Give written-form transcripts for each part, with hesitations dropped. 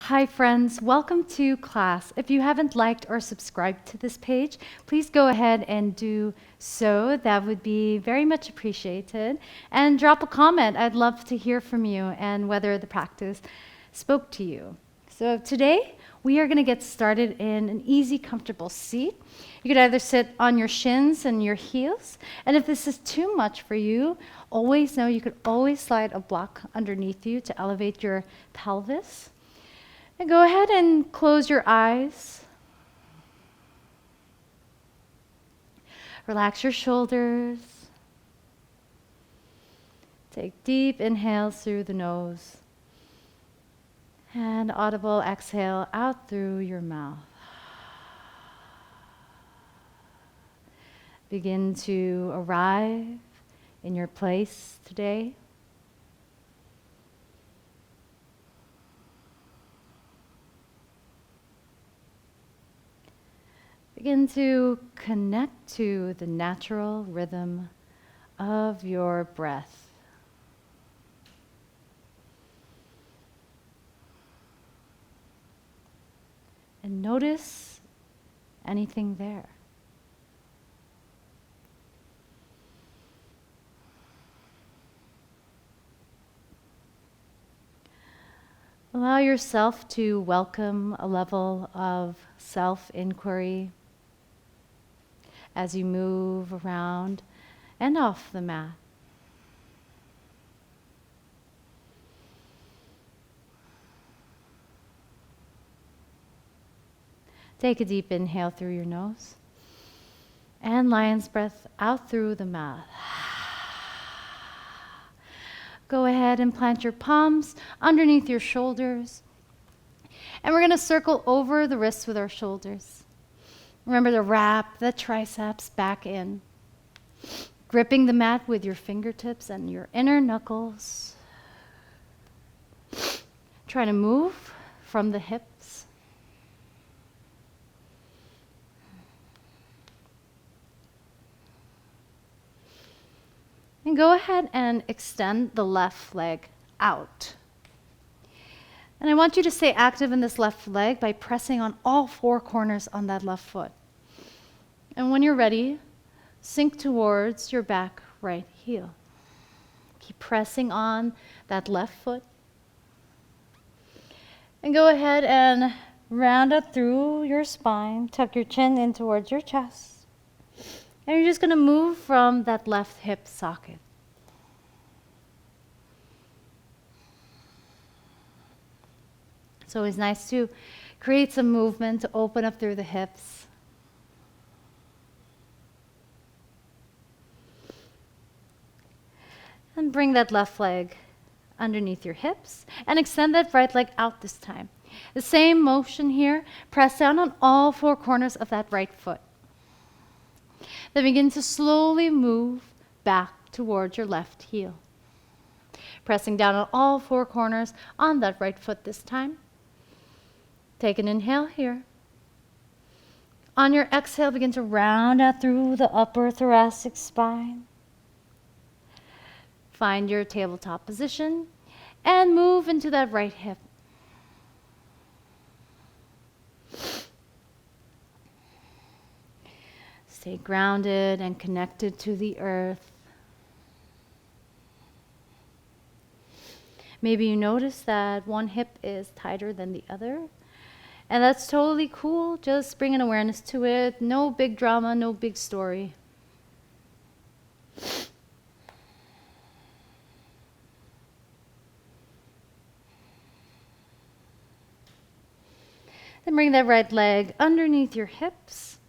Hi friends, welcome to class. If you haven't liked or subscribed to this page, please go ahead and do so. That would be very much appreciated. And drop a comment. I'd love to hear from you and whether the practice spoke to you. So today we are going to get started in an easy, comfortable seat. You could either sit on your shins and your heels, and if this is too much for you, always know you could always slide a block underneath you to elevate your pelvis. And go ahead and close your eyes. Relax your shoulders. Take deep inhales through the nose. And audible exhale out through your mouth. Begin to arrive in your place today. Begin to connect to the natural rhythm of your breath. And notice anything there. Allow yourself to welcome a level of self-inquiry as you move around and off the mat. Take a deep inhale through your nose and lion's breath out through the mouth. Go ahead and plant your palms underneath your shoulders. And we're going to circle over the wrists with our shoulders. Remember to wrap the triceps back in, gripping the mat with your fingertips and your inner knuckles. Try to move from the hips. And go ahead and extend the left leg out. And I want you to stay active in this left leg by pressing on all four corners on that left foot. And when you're ready, sink towards your back right heel. Keep pressing on that left foot. And go ahead and round up through your spine. Tuck your chin in towards your chest. And you're just going to move from that left hip socket. It's always nice to create some movement to open up through the hips. And bring that left leg underneath your hips and extend that right leg out this time. The same motion here. Press down on all four corners of that right foot. Then begin to slowly move back towards your left heel. Pressing down on all four corners on that right foot this time. Take an inhale here. On your exhale, begin to round out through the upper thoracic spine. Find your tabletop position and move into that right hip. Stay grounded and connected to the earth. Maybe you notice that one hip is tighter than the other. And that's totally cool. Just bring an awareness to it. No big drama, no big story. Then bring that right leg underneath your hips.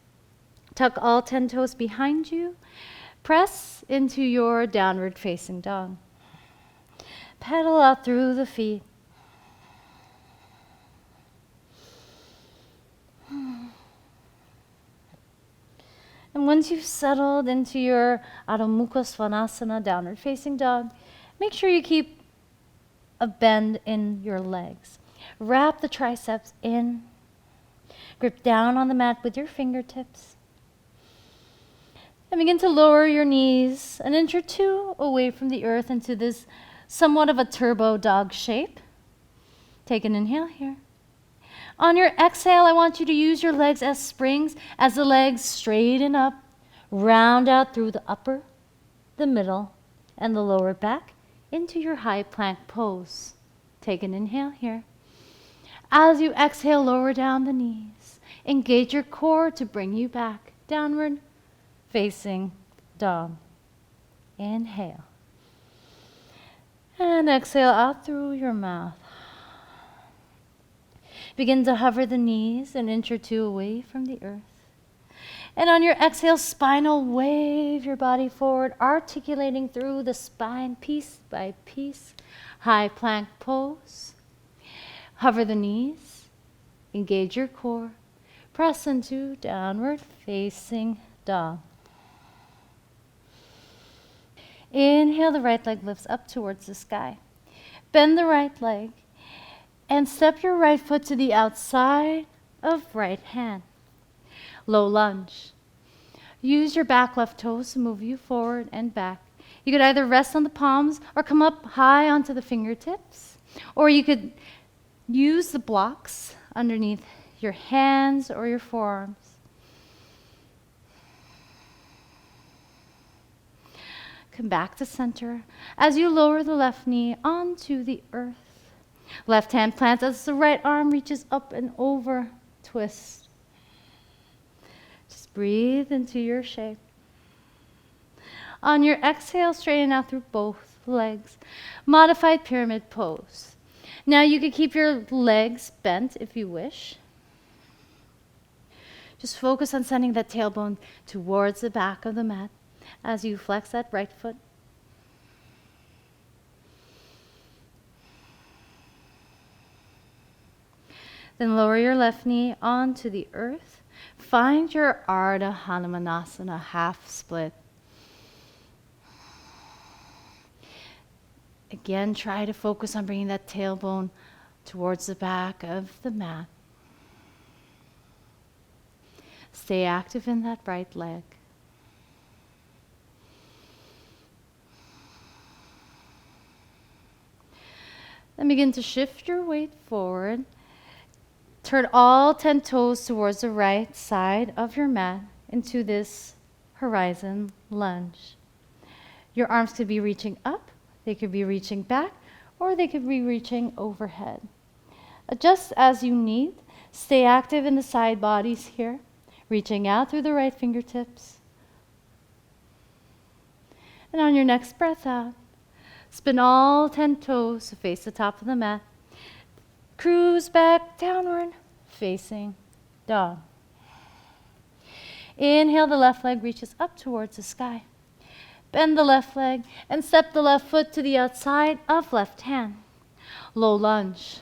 Tuck all 10 toes behind you. Press into your downward facing dog. Pedal out through the feet. And once you've settled into your Adho Mukha Svanasana, downward facing dog, make sure you keep a bend in your legs. Wrap the triceps in. Grip down on the mat with your fingertips. And begin to lower your knees an inch or two away from the earth into this somewhat of a turbo dog shape. Take an inhale here. On your exhale, I want you to use your legs as springs as the legs straighten up, round out through the upper, the middle, and the lower back into your high plank pose. Take an inhale here. As you exhale, lower down the knees. Engage your core to bring you back, downward facing dog. Inhale. And exhale out through your mouth. Begin to hover the knees an inch or two away from the earth. And on your exhale, spinal wave your body forward, articulating through the spine piece by piece. High plank pose. Hover the knees. Engage your core. Press into downward facing dog. Inhale, the right leg lifts up towards the sky. Bend the right leg and step your right foot to the outside of right hand. Low lunge. Use your back left toes to move you forward and back. You could either rest on the palms or come up high onto the fingertips, or you could use the blocks underneath your hands or your forearms. Come back to center as you lower the left knee onto the earth. Left hand plants as the right arm reaches up and over. Twist. Just breathe into your shape. On your exhale, straighten out through both legs. Modified pyramid pose. Now you can keep your legs bent if you wish. Just focus on sending that tailbone towards the back of the mat as you flex that right foot. Then lower your left knee onto the earth. Find your Ardha Hanumanasana half split. Again, try to focus on bringing that tailbone towards the back of the mat. Stay active in that right leg. Then begin to shift your weight forward. Turn all 10 toes towards the right side of your mat into this horizon lunge. Your arms could be reaching up, they could be reaching back, or they could be reaching overhead. Adjust as you need. Stay active in the side bodies here, reaching out through the right fingertips. And on your next breath out, spin all 10 toes to face the top of the mat. Cruise back downward, facing dog. Inhale, the left leg reaches up towards the sky. Bend the left leg and step the left foot to the outside of left hand. Low lunge.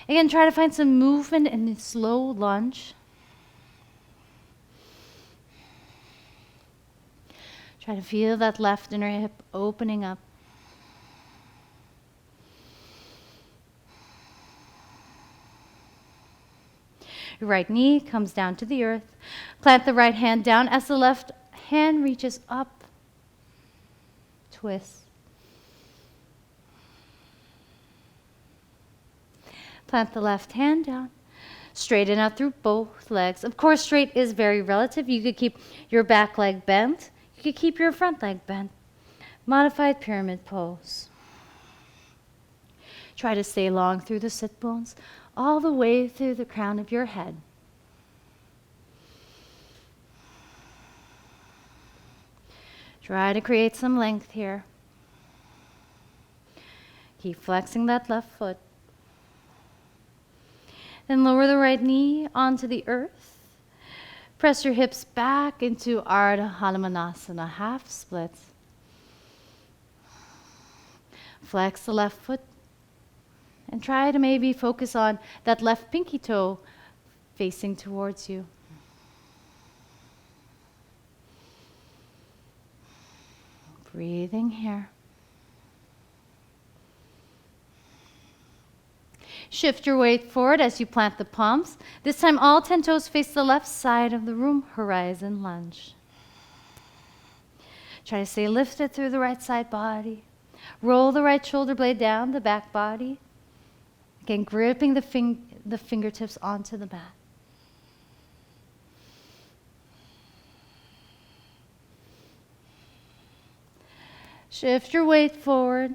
Again, try to find some movement in this low lunge. Try to feel that left inner hip opening up. Your right knee comes down to the earth. Plant the right hand down as the left hand reaches up. Twist. Plant the left hand down. Straighten out through both legs. Of course, straight is very relative. You could keep your back leg bent. You could keep your front leg bent. Modified pyramid pose. Try to stay long through the sit bones, all the way through the crown of your head. Try to create some length here. Keep flexing that left foot. Then lower the right knee onto the earth. Press your hips back into Ardha Hanumanasana, half splits. Flex the left foot. And try to maybe focus on that left pinky toe facing towards you. Breathing here. Shift your weight forward as you plant the palms. This time all 10 toes face the left side of the room, horizon lunge. Try to stay lifted through the right side body. Roll the right shoulder blade down the back body. Again, gripping the fingertips onto the mat. Shift your weight forward.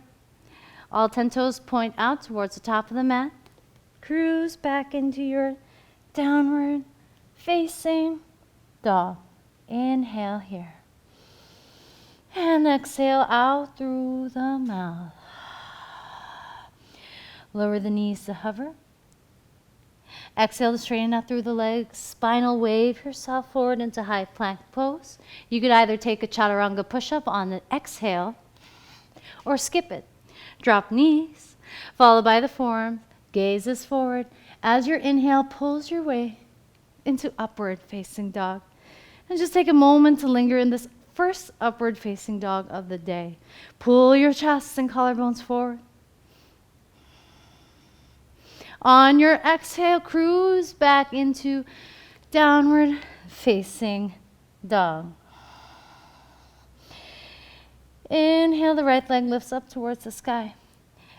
All 10 toes point out towards the top of the mat. Cruise back into your downward facing dog. Inhale here. And exhale out through the mouth. Lower the knees to hover. Exhale to straighten out through the legs. Spinal wave yourself forward into high plank pose. You could either take a chaturanga push-up on the exhale or skip it. Drop knees, followed by the forearm. Gaze is forward. As your inhale pulls your way into upward facing dog. And just take a moment to linger in this first upward facing dog of the day. Pull your chest and collarbones forward. On your exhale, cruise back into downward facing dog. Inhale, the right leg lifts up towards the sky.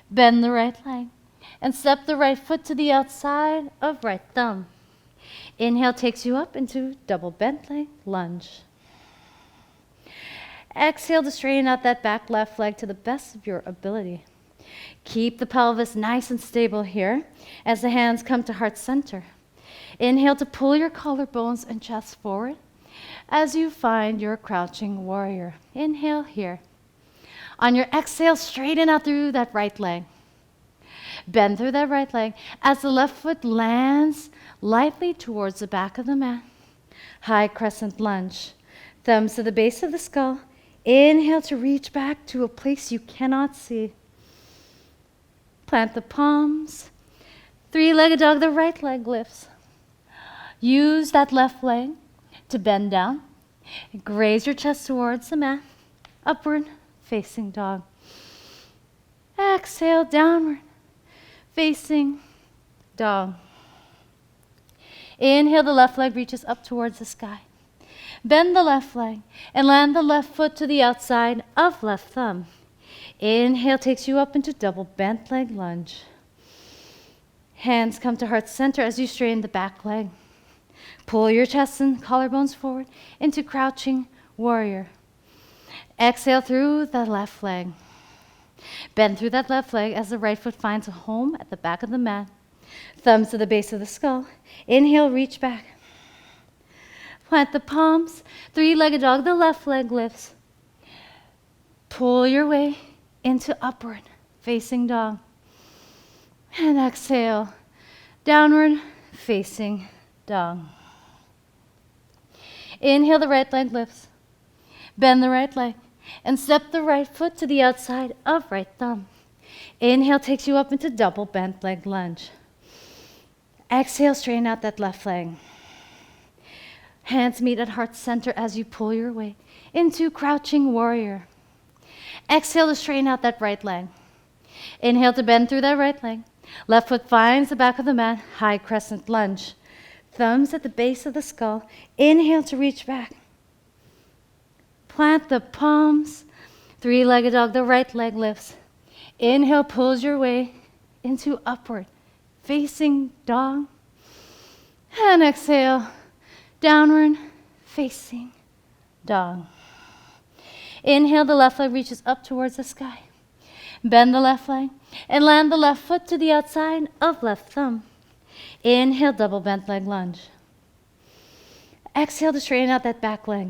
Bend the right leg and step the right foot to the outside of right thumb. Inhale takes you up into double bent leg lunge. Exhale to straighten out that back left leg to the best of your ability. Keep the pelvis nice and stable here as the hands come to heart center. Inhale to pull your collarbones and chest forward as you find your crouching warrior. Inhale here. On your exhale, straighten out through that right leg. Bend through that right leg as the left foot lands lightly towards the back of the mat. High crescent lunge. Thumbs to the base of the skull. Inhale to reach back to a place you cannot see. Plant the palms. Three-legged dog, the right leg lifts. Use that left leg to bend down. Graze your chest towards the mat. Upward facing dog. Exhale, downward facing dog. Inhale, the left leg reaches up towards the sky. Bend the left leg and land the left foot to the outside of left thumb. Inhale takes you up into double bent leg lunge. Hands come to heart center as you straighten the back leg. Pull your chest and collarbones forward into crouching warrior. Exhale through the left leg. Bend through that left leg as the right foot finds a home at the back of the mat. Thumbs to the base of the skull. Inhale, reach back. Plant the palms. Three-legged dog, the left leg lifts. Pull your way into upward facing dog. And exhale, downward facing dog. Inhale, the right leg lifts. Bend the right leg and step the right foot to the outside of right thumb. Inhale takes you up into double bent leg lunge. Exhale, straighten out that left leg. Hands meet at heart center as you pull your way into crouching warrior. Exhale to straighten out that right leg. Inhale to bend through that right leg. Left foot finds the back of the mat, high crescent lunge. Thumbs at the base of the skull. Inhale to reach back. Plant the palms. Three-legged dog, the right leg lifts. Inhale, pulls your way into upward facing dog. And exhale, downward facing dog. Inhale, the left leg reaches up towards the sky. Bend the left leg and land the left foot to the outside of left thumb. Inhale, double bent leg lunge. Exhale to straighten out that back leg.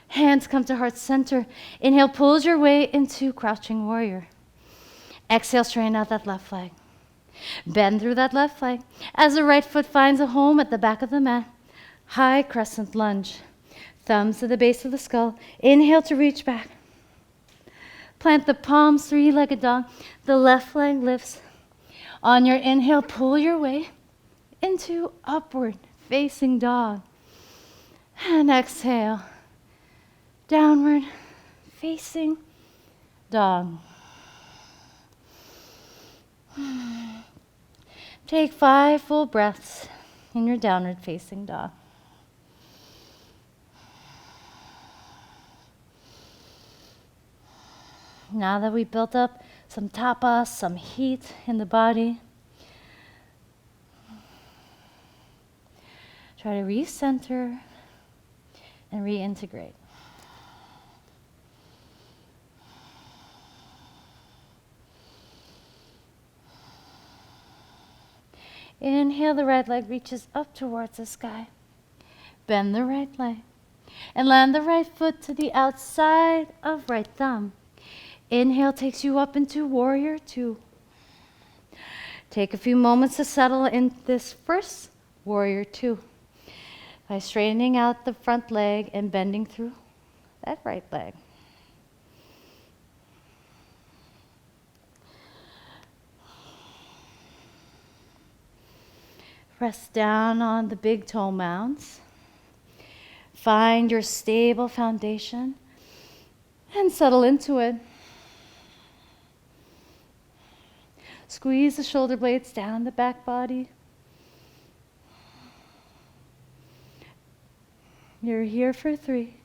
Hands come to heart center. Inhale, pulls your way into crouching warrior. Exhale, straighten out that left leg. Bend through that left leg as the right foot finds a home at the back of the mat. High crescent lunge. Thumbs to the base of the skull. Inhale to reach back. Plant the palms, three-legged dog. The left leg lifts. On your inhale, pull your way into upward facing dog. And exhale, downward facing dog. Take 5 full breaths in your downward facing dog. Now that we built up some tapas, some heat in the body, Try to recenter and reintegrate. Inhale, the right leg reaches up towards the sky. Bend the right leg and land the right foot to the outside of right thumb. Inhale takes you up into warrior two. Take a few moments to settle in this first warrior two by straightening out the front leg and bending through that right leg. Press down on the big toe mounds. Find your stable foundation and settle into it. Squeeze the shoulder blades down the back body. You're here for 3,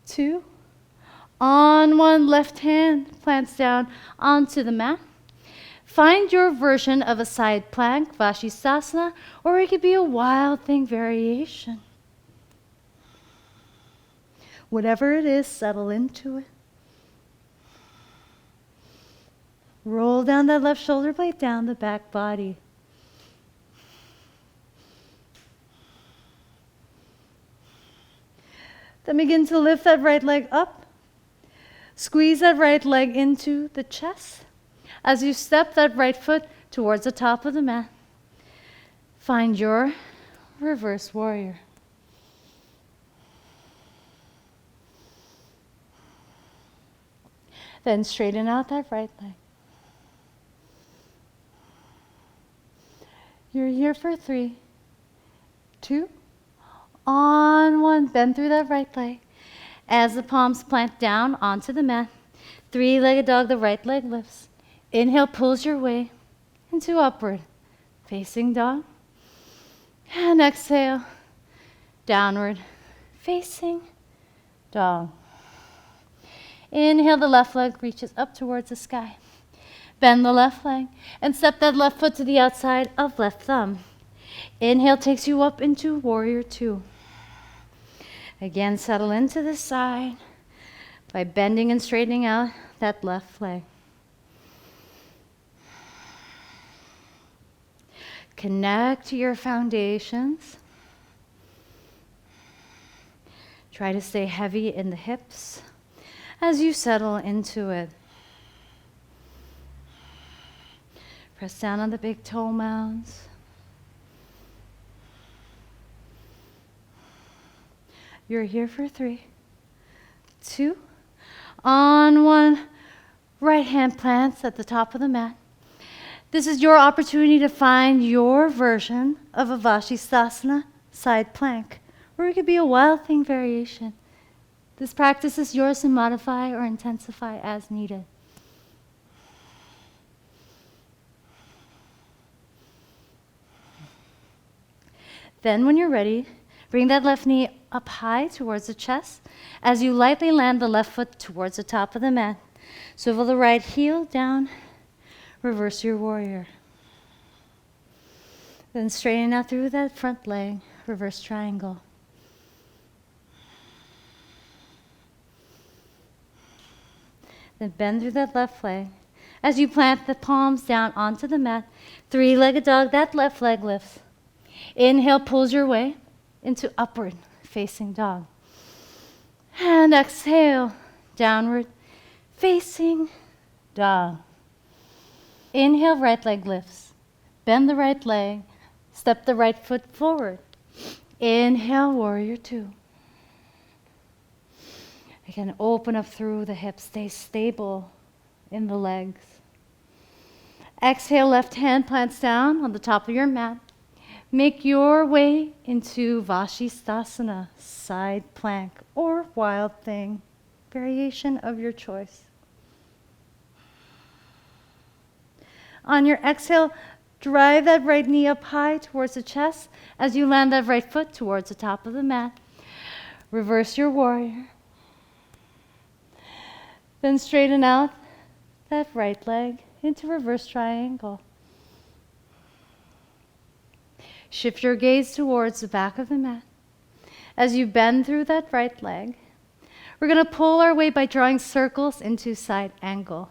2, on 1, left hand plants down onto the mat. Find your version of a side plank, Vashisthasana, or it could be a wild thing variation. Whatever it is, settle into it. Roll down that left shoulder blade down the back body. Then begin to lift that right leg up. Squeeze that right leg into the chest. As you step that right foot towards the top of the mat, find your reverse warrior. Then straighten out that right leg. You're here for 3, 2, on 1, bend through that right leg. As the palms plant down onto the mat, 3-legged dog, the right leg lifts. Inhale, pulls your way into upward facing dog. And exhale, downward facing dog. Inhale, the left leg reaches up towards the sky. Bend the left leg and step that left foot to the outside of left thumb. Inhale takes you up into warrior two. Again, settle into the side by bending and straightening out that left leg. Connect to your foundations. Try to stay heavy in the hips as you settle into it. Press down on the big toe mounds. You're here for 3, 2, on 1. Right hand plants at the top of the mat. This is your opportunity to find your version of a Vashisthasana side plank, or it could be a wild thing variation. This practice is yours to modify or intensify as needed. Then when you're ready, bring that left knee up high towards the chest as you lightly land the left foot towards the top of the mat. Swivel the right heel down, reverse your warrior. Then straighten out through that front leg, reverse triangle. Then bend through that left leg. As you plant the palms down onto the mat, 3-legged dog, that left leg lifts. Inhale, pulls your way into upward facing dog. And exhale, downward facing dog. Inhale, right leg lifts. Bend the right leg. Step the right foot forward. Inhale, warrior two. Again, open up through the hips. Stay stable in the legs. Exhale, left hand plants down on the top of your mat. Make your way into Vashisthasana, side plank, or wild thing, variation of your choice. On your exhale, drive that right knee up high towards the chest as you land that right foot towards the top of the mat. Reverse your warrior. Then straighten out that right leg into reverse triangle. Shift your gaze towards the back of the mat. As you bend through that right leg, we're going to pull our weight by drawing circles into side angle.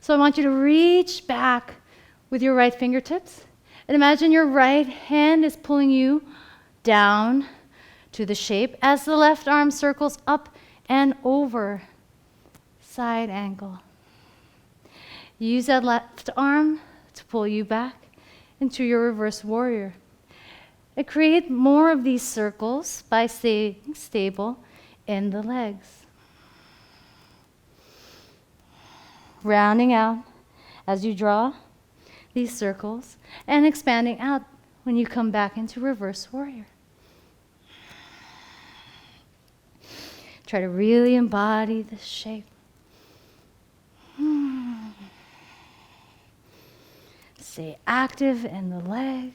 So I want you to reach back with your right fingertips and imagine your right hand is pulling you down to the shape as the left arm circles up and over, side angle. Use that left arm to pull you back into your reverse warrior. And create more of these circles by staying stable in the legs. Rounding out as you draw these circles and expanding out when you come back into reverse warrior. Try to really embody this shape. Stay active in the legs.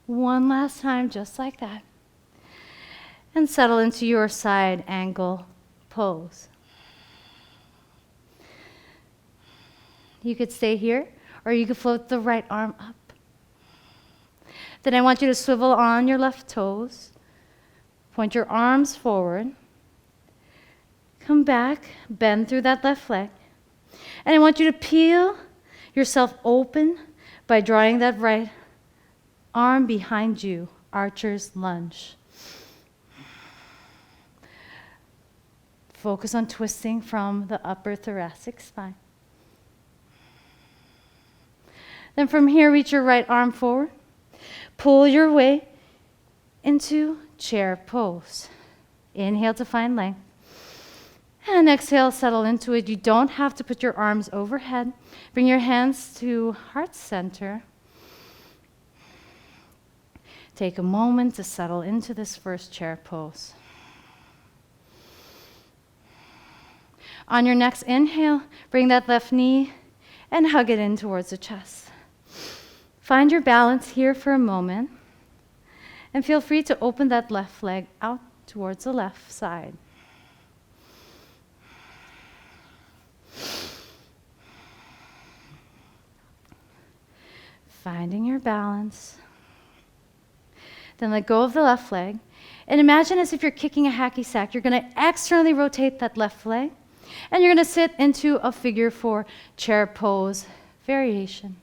One last time, just like that. And settle into your side angle pose. You could stay here, or you could float the right arm up. Then I want you to swivel on your left toes. Point your arms forward. Come back, bend through that left leg. And I want you to peel yourself open by drawing that right arm behind you, archer's lunge. Focus on twisting from the upper thoracic spine. Then from here, reach your right arm forward. Pull your way into chair pose. Inhale to find length. And exhale, settle into it. You don't have to put your arms overhead. Bring your hands to heart center. Take a moment to settle into this first chair pose. On your next inhale, bring that left knee and hug it in towards the chest. Find your balance here for a moment and feel free to open that left leg out towards the left side. Finding your balance. Then let go of the left leg and imagine as if you're kicking a hacky sack. You're going to externally rotate that left leg and you're going to sit into a figure 4 chair pose variation.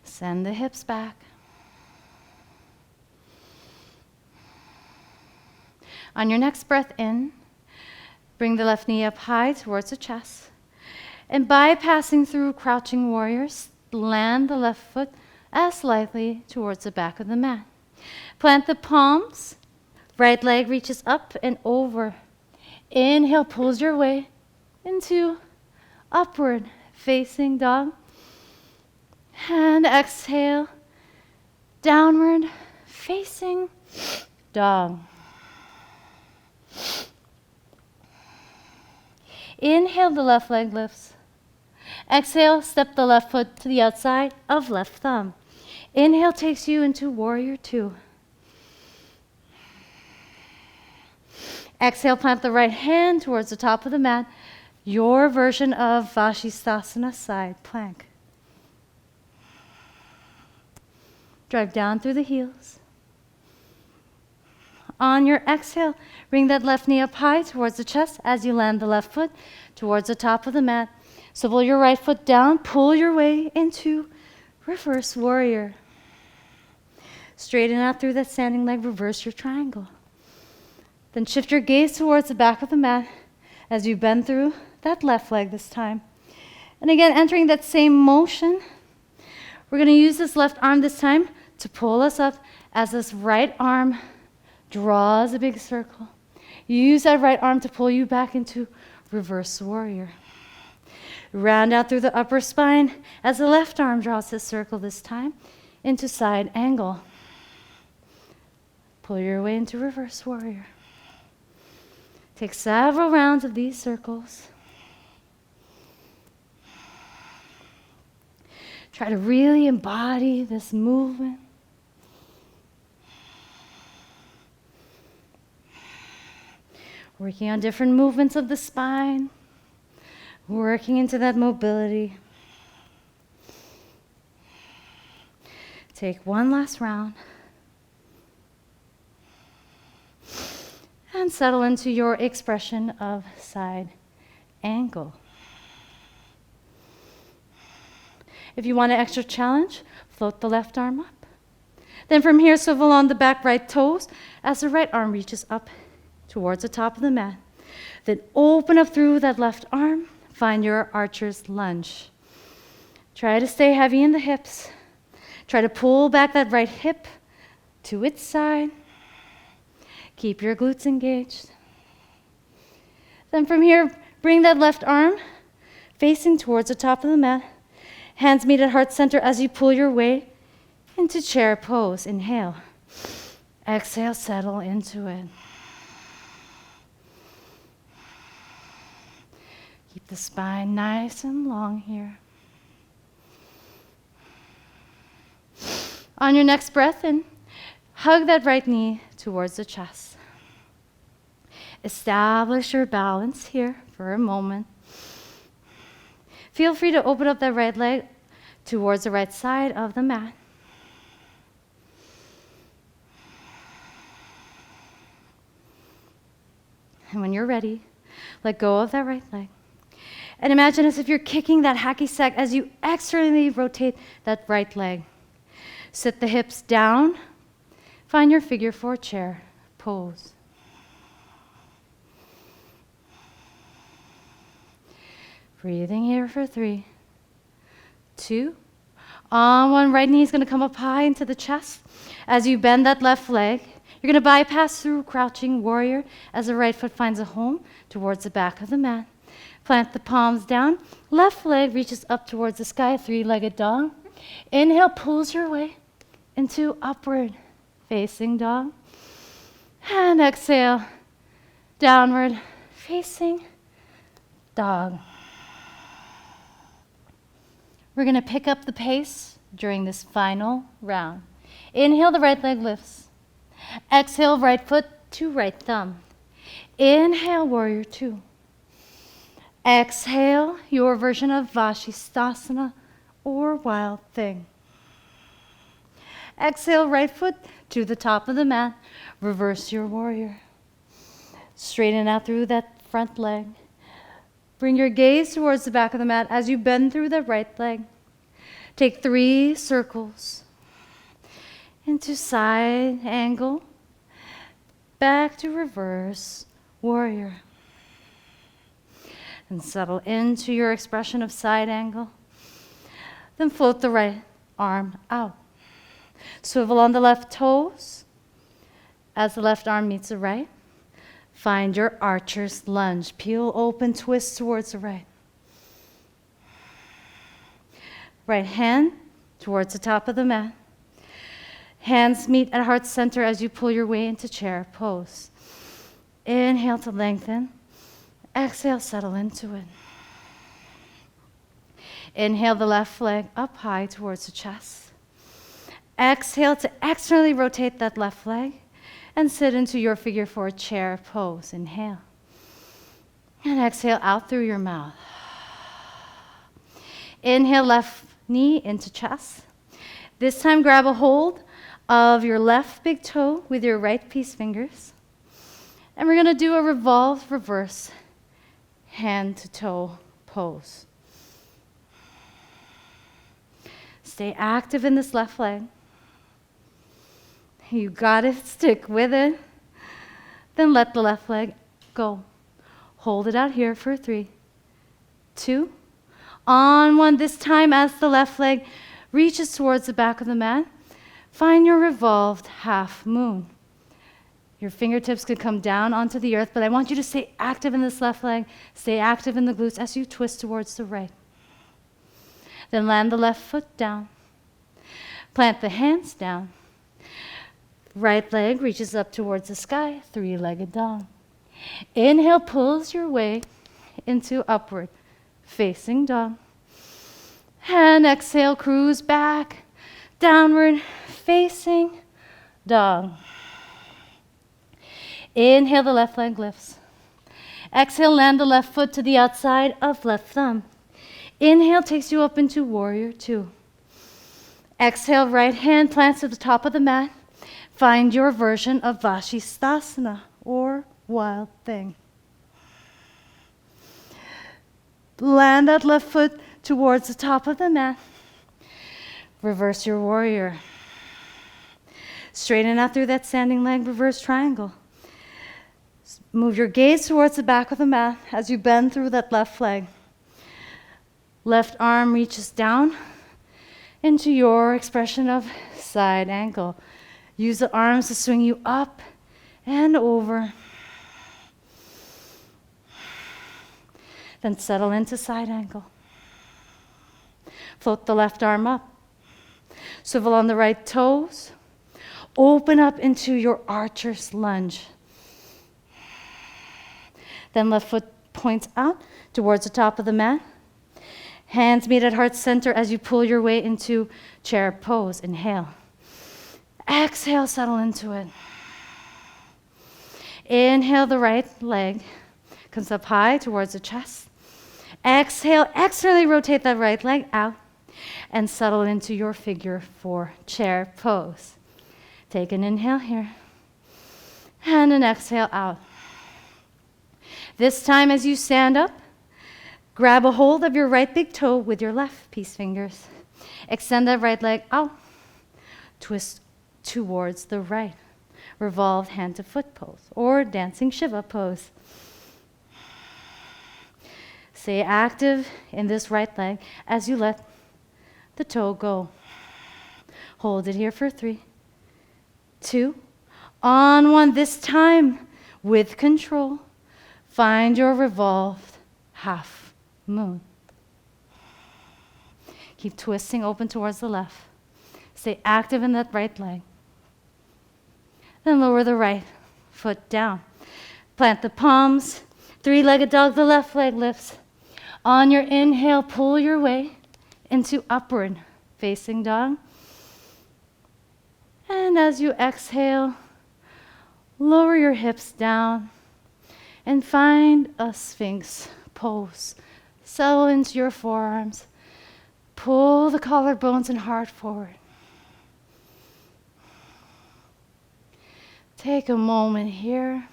Send the hips back. On your next breath in, bring the left knee up high towards the chest. And bypassing through crouching warriors, land the left foot as lightly towards the back of the mat. Plant the palms. Right leg reaches up and over. Inhale, pulls your way into upward facing dog. And exhale, downward facing dog. Inhale, the left leg lifts. Exhale, step the left foot to the outside of left thumb. Inhale takes you into warrior 2. Exhale, plant the right hand towards the top of the mat, your version of Vashisthasana side plank. Drive down through the heels. On your exhale, bring that left knee up high towards the chest as you land the left foot towards the top of the mat. Swivel your right foot down, pull your way into reverse warrior. Straighten out through that standing leg, reverse your triangle. Then shift your gaze towards the back of the mat as you bend through that left leg this time. And again, entering that same motion, we're going to use this left arm this time to pull us up as this right arm draws a big circle. Use that right arm to pull you back into reverse warrior. Round out through the upper spine as the left arm draws this circle this time into side angle. Pull your way into reverse warrior. Take several rounds of these circles. Try to really embody this movement. Working on different movements of the spine, working into that mobility. Take one last round. And settle into your expression of side angle. If you want an extra challenge, float the left arm up. Then from here, swivel on the back right toes as the right arm reaches up towards the top of the mat. Then open up through that left arm. Find your archer's lunge. Try to stay heavy in the hips. Try to pull back that right hip to its side. Keep your glutes engaged. Then from here, bring that left arm facing towards the top of the mat. Hands meet at heart center as you pull your way into chair pose. Inhale. Exhale, settle into it. Keep the spine nice and long here. On your next breath in, hug that right knee towards the chest. Establish your balance here for a moment. Feel free to open up that right leg towards the right side of the mat. And when you're ready, let go of that right leg. And imagine as if you're kicking that hacky sack as you externally rotate that right leg. Sit the hips down. Find your figure four chair pose. Breathing here for 3, 2. On one, right knee is going to come up high into the chest. As you bend that left leg, you're going to bypass through crouching warrior as the right foot finds a home towards the back of the mat. Plant the palms down. Left leg reaches up towards the sky, three-legged dog. Inhale, pulls your way into upward facing dog. And exhale, downward facing dog. We're going to pick up the pace during this final round. Inhale, the right leg lifts. Exhale, right foot to right thumb. Inhale, warrior 2. Exhale, your version of Vashisthasana or wild thing. Exhale, right foot to the top of the mat. Reverse your warrior. Straighten out through that front leg. Bring your gaze towards the back of the mat as you bend through the right leg. Take 3 circles into side angle, back to reverse warrior. And settle into your expression of side angle. Then float the right arm out. Swivel on the left toes as the left arm meets the right. Find your archer's lunge. Peel open, twist towards the right. Right hand towards the top of the mat. Hands meet at heart center as you pull your way into chair pose. Inhale to lengthen. Exhale, settle into it. Inhale the left leg up high towards the chest. Exhale to externally rotate that left leg and sit into your figure 4 chair pose. Inhale. And exhale out through your mouth. Inhale, left knee into chest. This time grab a hold of your left big toe with your right peace fingers. And we're going to do a revolve reverse hand to toe pose. Stay active in this left leg. You got it, stick with it. Then let the left leg go. Hold it out here for 3, 2. On 1, this time as the left leg reaches towards the back of the mat, find your revolved half moon. Your fingertips could come down onto the earth, but I want you to stay active in this left leg, stay active in the glutes as you twist towards the right. Then land the left foot down. Plant the hands down. Right leg reaches up towards the sky, three-legged dog. Inhale, pulls your way into upward facing dog. And exhale, cruise back, downward facing dog. Inhale, the left leg lifts. Exhale, land the left foot to the outside of left thumb. Inhale takes you up into warrior two. Exhale, right hand plants to the top of the mat. Find your version of Vashisthasana, or wild thing. Land that left foot towards the top of the mat. Reverse your warrior. Straighten out through that standing leg, reverse triangle. Move your gaze towards the back of the mat as you bend through that left leg. Left arm reaches down into your expression of side ankle. Use the arms to swing you up and over. Then settle into side ankle. Float the left arm up. Swivel on the right toes. Open up into your archer's lunge. Then left foot points out towards the top of the mat. Hands meet at heart center as you pull your way into chair pose. Inhale. Exhale, settle into it. Inhale, the right leg comes up high towards the chest. Exhale, externally rotate that right leg out and settle into your figure four chair pose. Take an inhale here and an exhale out. This time as you stand up, grab a hold of your right big toe with your left peace fingers. Extend that right leg out. Twist towards the right. Revolved hand to foot pose or dancing Shiva pose. Stay active in this right leg as you let the toe go. Hold it here for 3, 2, on 1. This time with control, find your revolved half moon. Keep twisting open towards the left. Stay active in that right leg. Then lower the right foot down. Plant the palms. 3-legged dog, the left leg lifts. On your inhale, pull your way into upward facing dog. And as you exhale, lower your hips down and find a Sphinx pose. Settle into your forearms. Pull the collarbones and heart forward. Take a moment here.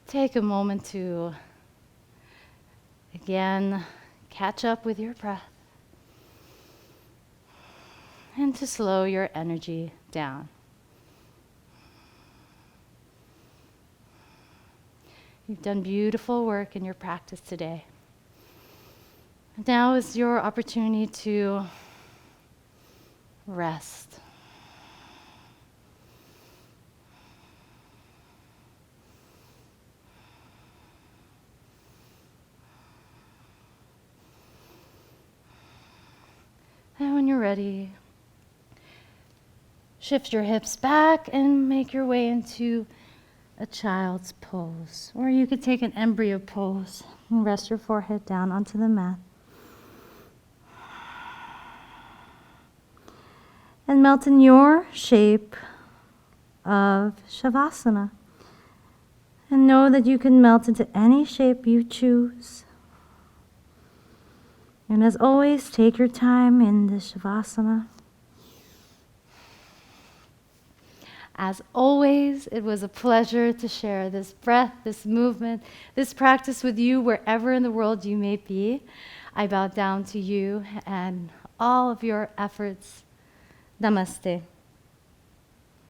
Take a moment to, again, catch up with your breath and to slow your energy down. You've done beautiful work in your practice today. Now is your opportunity to rest. And when you're ready, shift your hips back and make your way into a child's pose. Or you could take an embryo pose and rest your forehead down onto the mat. And melt in your shape of Savasana. And know that you can melt into any shape you choose. And as always, take your time in this Savasana. As always, it was a pleasure to share this breath, this movement, this practice with you wherever in the world you may be. I bow down to you and all of your efforts. Namaste.